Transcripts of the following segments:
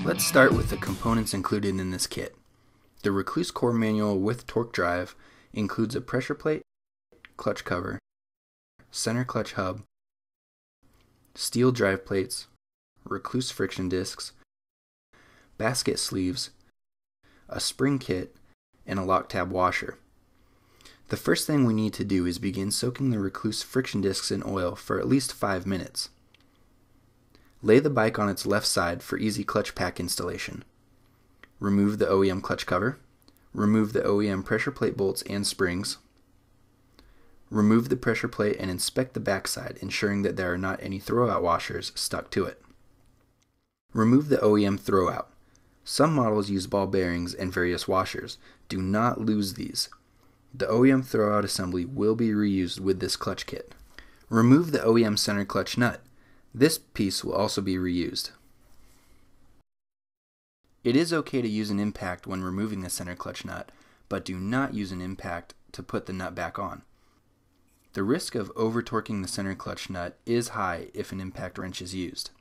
Let's start with the components included in this kit. The Rekluse Core Manual with TorqDrive includes a pressure plate, clutch cover, center clutch hub, steel drive plates, Rekluse friction discs, basket sleeves, a spring kit, and a lock tab washer. The first thing we need to do is begin soaking the Rekluse friction discs in oil for at least 5 minutes. Lay the bike on its left side for easy clutch pack installation. Remove the OEM clutch cover. Remove the OEM pressure plate bolts and springs. Remove the pressure plate and inspect the backside, ensuring that there are not any throwout washers stuck to it. Remove the OEM throwout. Some models use ball bearings and various washers. Do not lose these. The OEM throwout assembly will be reused with this clutch kit. Remove the OEM center clutch nut. This piece will also be reused. It is okay to use an impact when removing the center clutch nut, but do not use an impact to put the nut back on. The risk of over-torquing the center clutch nut is high if an impact wrench is used.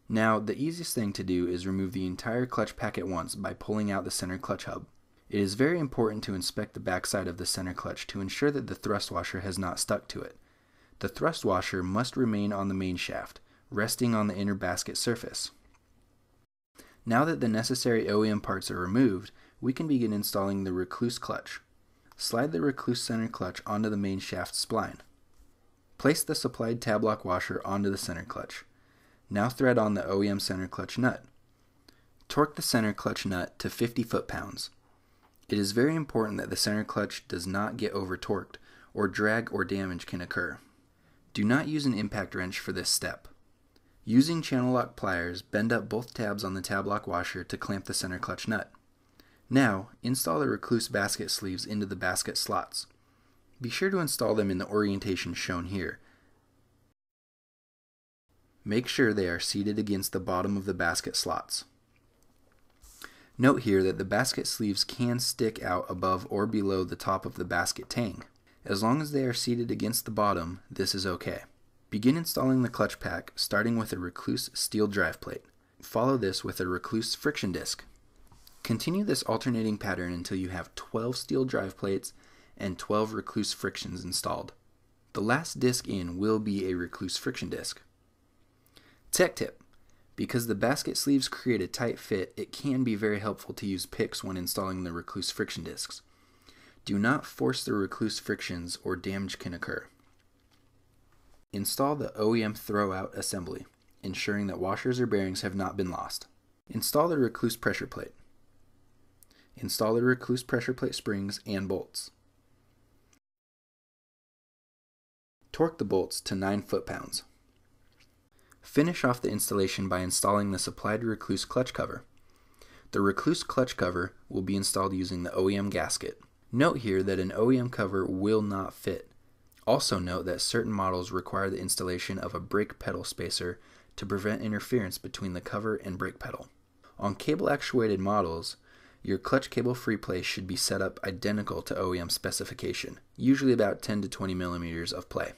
Now, the easiest thing to do is remove the entire clutch pack at once by pulling out the center clutch hub. It is very important to inspect the backside of the center clutch to ensure that the thrust washer has not stuck to it. The thrust washer must remain on the main shaft, resting on the inner basket surface. Now that the necessary OEM parts are removed, we can begin installing the Rekluse clutch. Slide the Rekluse center clutch onto the main shaft spline. Place the supplied tab lock washer onto the center clutch. Now thread on the OEM center clutch nut. Torque the center clutch nut to 50 foot-pounds. It is very important that the center clutch does not get over-torqued, or drag or damage can occur. Do not use an impact wrench for this step. Using channel lock pliers, bend up both tabs on the tab lock washer to clamp the center clutch nut. Now, install the Rekluse basket sleeves into the basket slots. Be sure to install them in the orientation shown here. Make sure they are seated against the bottom of the basket slots. Note here that the basket sleeves can stick out above or below the top of the basket tang. As long as they are seated against the bottom, this is okay. Begin installing the clutch pack, starting with a Rekluse steel drive plate. Follow this with a Rekluse friction disc. Continue this alternating pattern until you have 12 steel drive plates and 12 Rekluse frictions installed. The last disc in will be a Rekluse friction disc. Tech tip: because the basket sleeves create a tight fit, it can be very helpful to use picks when installing the Rekluse friction discs. Do not force the Rekluse frictions or damage can occur. Install the OEM throwout assembly, ensuring that washers or bearings have not been lost. Install the Rekluse pressure plate. Install the Rekluse pressure plate springs and bolts. Torque the bolts to 9 foot-pounds. Finish off the installation by installing the supplied Rekluse clutch cover. The Rekluse clutch cover will be installed using the OEM gasket. Note here that an OEM cover will not fit. Also note that certain models require the installation of a brake pedal spacer to prevent interference between the cover and brake pedal. On cable actuated models, your clutch cable free play should be set up identical to OEM specification, usually about 10 to 20 millimeters of play.